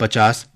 50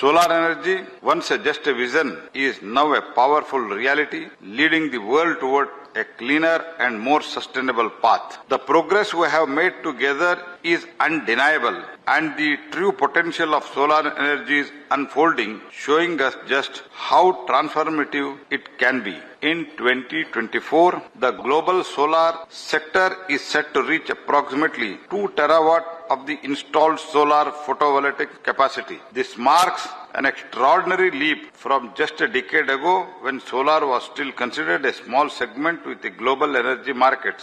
Solar energy, once just a vision, is now a powerful reality, leading the world toward a cleaner and more sustainable path. The progress we have made together is undeniable, and the true potential of solar energy is unfolding, showing us just how transformative it can be. In 2024, the global solar sector is set to reach approximately 2 terawatt of the installed solar photovoltaic capacity. This marks an extraordinary leap from just a decade ago when solar was still considered a small segment with the global energy markets.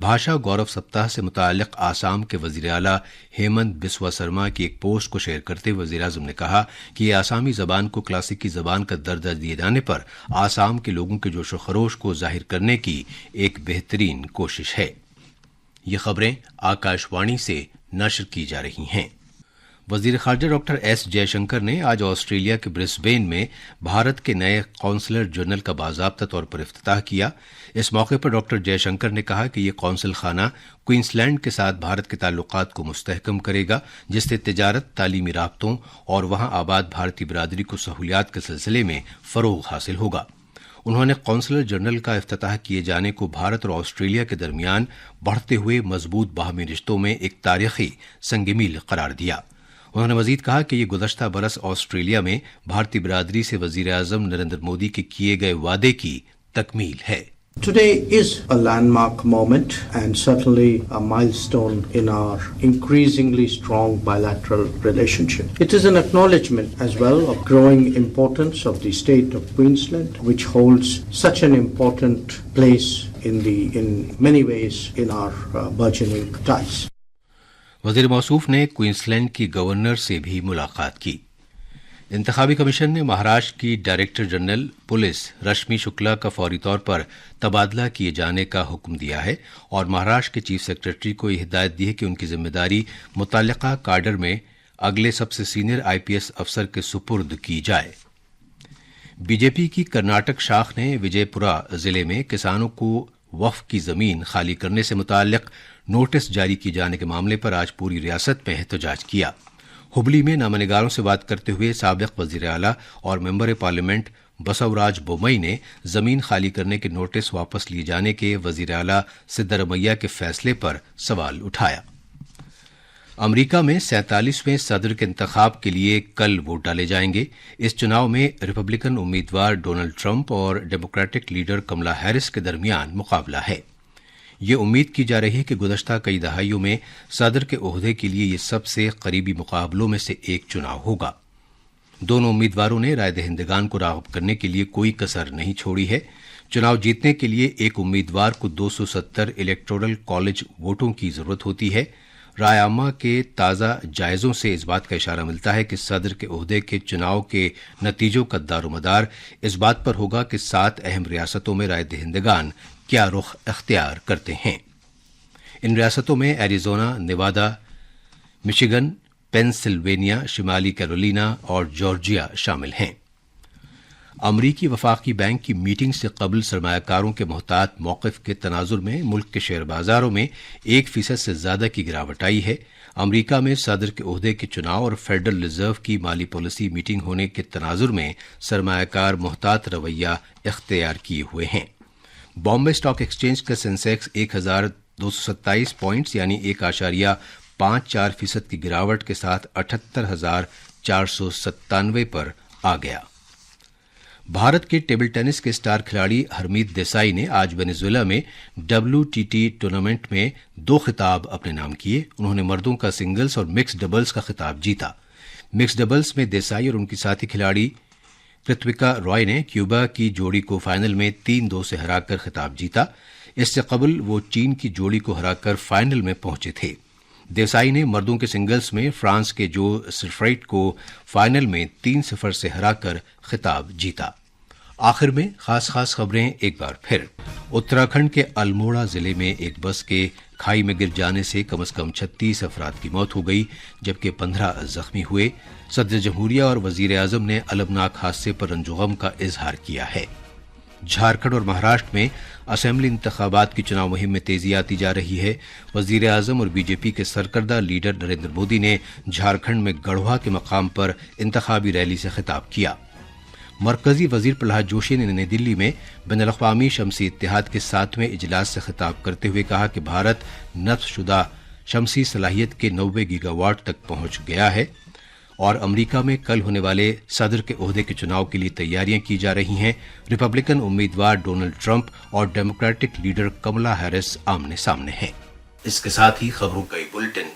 بھاشا گورو سپتاہ سے متعلق آسام کے وزیر اعلیٰ ہیمنت بسوا سرما کی ایک post کو شیئر کرتے ہوئے وزیر اعظم نے کہا کہ یہ آسامی زبان کو کلاسیکی زبان کا درجہ دیے جانے پر آسام کے لوگوں کے جوش و خروش کو ظاہر کرنے کی ایک بہترین کوشش ہے۔ یہ خبریں آکاش وانی سے نشر کی جا رہی ہیں۔ وزیر خارجہ ڈاکٹر ایس جے شنکر نے آج آسٹریلیا کے برسبین میں بھارت کے نئے قونصلر جنرل کا باضابطہ طور پر افتتاح کیا۔ اس موقع پر ڈاکٹر جے شنکر نے کہا کہ یہ قونصل خانہ کوئنس لینڈ کے ساتھ بھارت کے تعلقات کو مستحکم کرے گا، جس سے تجارت، تعلیمی رابطوں اور وہاں آباد بھارتی برادری کو سہولیات کے سلسلے میں فروغ حاصل ہوگا۔ انہوں نے قونصلر جنرل کا افتتاح کیے جانے کو بھارت اور آسٹریلیا کے درمیان بڑھتے ہوئے مضبوط باہمی رشتوں میں ایک تاریخی سنگ میل قرار دیا۔ انہوں نے مزید کہا کہ یہ گزشتہ برس آسٹریلیا میں بھارتی برادری سے وزیر اعظم نریندر مودی کے کیے گئے وعدے کی تکمیل ہے۔ Today is a landmark moment and certainly a milestone in our increasingly strong bilateral relationship. It is an acknowledgement as well of growing importance of the state of Queensland, which holds such an important place in many ways in our burgeoning ties. وزیر موصوف نے coins land کی governor سے بھی ملاقات کی۔ انتخابی commission نے مہاراشٹر کی director general police Rashmi Shukla کا فوری طور پر تبادلہ کیے جانے کا حکم دیا ہے اور مہاراشٹر کے چیف سیکرٹری کو یہ ہدایت دی ہے کہ ان کی ذمہ داری متعلقہ کاڈر میں اگلے سب سے سینئر IPS افسر کے سپرد کی جائے۔ بی جے پی کی کرناٹک شاخ نے وجے پورہ ضلع میں کسانوں کو وقف کی زمین خالی کرنے سے متعلق نوٹس جاری کیے جانے کے معاملے پر آج پوری ریاست میں احتجاج کیا۔ ہبلی میں نامہ نگاروں سے بات کرتے ہوئے سابق وزیر اعلیٰ اور ممبر پارلیمنٹ بسوراج بومئی نے زمین خالی کرنے کے نوٹس واپس لیے جانے کے وزیر اعلیٰ سدرامیا کے فیصلے پر سوال اٹھایا۔ امریکہ میں 47ویں صدر کے انتخاب کے لیے کل ووٹ ڈالے جائیں گے۔ اس چناؤ میں ریپبلکن امیدوار ڈونلڈ ٹرمپ اور ڈیموکریٹک لیڈر کملا ہیرس کے درمیان مقابلہ ہے۔ یہ امید کی جا رہی ہے کہ گزشتہ کئی دہائیوں میں صدر کے عہدے کے لیے یہ سب سے قریبی مقابلوں میں سے ایک چناؤ ہوگا۔ دونوں امیدواروں نے رائے دہندگان کو راغب کرنے کے لیے کوئی کسر نہیں چھوڑی ہے۔ چناؤ جیتنے کے لیے ایک امیدوار کو 270 الیکٹورل کالج ووٹوں کی ضرورت ہوتی ہے۔ رائے عامہ کے تازہ جائزوں سے اس بات کا اشارہ ملتا ہے کہ صدر کے عہدے کے چناؤ کے نتیجوں کا دار و مدار اس بات پر ہوگا کہ 7 اہم ریاستوں میں رائے دہندگان کیا رخ اختیار کرتے ہیں۔ ان ریاستوں میں ایریزونا، نیوادا، مشیگن، پینسلوینیا، شمالی کیرولینا اور جارجیا شامل ہیں۔ امریکی وفاقی بینک کی میٹنگ سے قبل سرمایہ کاروں کے محتاط موقف کے تناظر میں ملک کے شیئر بازاروں میں 1% سے زیادہ کی گراوٹ آئی ہے۔ امریکہ میں صدر کے عہدے کے چناؤ اور فیڈرل ریزرو کی مالی پالیسی میٹنگ ہونے کے تناظر میں سرمایہ کار محتاط رویہ اختیار کیے ہوئے ہیں۔ بامبے اسٹاک ایکسچینج کا سینسیکس 1227 پوائنٹس یعنی 1.54% کی گراوٹ کے ساتھ 78,497 پر آ گیا۔ بھارت کے ٹیبل ٹینس کے اسٹار کھلاڑی ہرمیت دیسائی نے آج وینیزویلا میں WTT ٹورنامنٹ میں 2 خطاب اپنے نام کیے۔ انہوں نے مردوں کا سنگلز اور مکس ڈبلز کا خطاب جیتا۔ مکس ڈبلز میں دیسائی اور ان کی ساتھی کھلاڑی کرتویکا رائے نے کیوبا کی جوڑی کو فائنل میں 3-2 سے ہرا کر خطاب جیتا۔ اس سے قبل وہ چین کی جوڑی کو ہرا کر فائنل میں پہنچے تھے۔ دیسائی نے مردوں کے سنگلز میں فرانس کے جو سلفریٹ کو فائنل میں 3-0 سے ہرا کر خطاب جیتا۔ آخر میں خاص خبریں ایک بار پھر۔ اتراکھنڈ کے الموڑا ضلع میں ایک بس کے کھائی میں گر جانے سے کم از کم 36 افراد کی موت ہو گئی جبکہ 15 زخمی ہوئے۔ صدر جمہوریہ اور وزیر اعظم نے المناک حادثے پر رنج و غم کا اظہار کیا ہے۔ جھارکھنڈ اور مہاراشٹر میں اسمبلی انتخابات کی چناؤ مہم میں تیزی آتی جا رہی ہے۔ وزیر اعظم اور BJP کے سرکردہ لیڈر نریندر مودی نے جھارکھنڈ میں گڑھوا کے مقام پر انتخابی ریلی سے خطاب کیا۔ مرکزی وزیر پرہلاد جوشی نے نئی دلی میں بین الاقوامی شمسی اتحاد کے 7ویں اجلاس سے خطاب کرتے ہوئے کہا کہ بھارت نصب شدہ شمسی صلاحیت کے 90 گیگا واٹ تک پہنچ گیا ہے اور امریکہ میں کل ہونے والے صدر کے عہدے کے چناؤ کے لیے تیاریاں کی جا رہی ہیں۔ ریپبلکن امیدوار ڈونلڈ ٹرمپ اور ڈیموکریٹک لیڈر کملا ہیرس آمنے سامنے ہیں۔ اس کے ساتھ ہی خبروں کا یہ بلٹن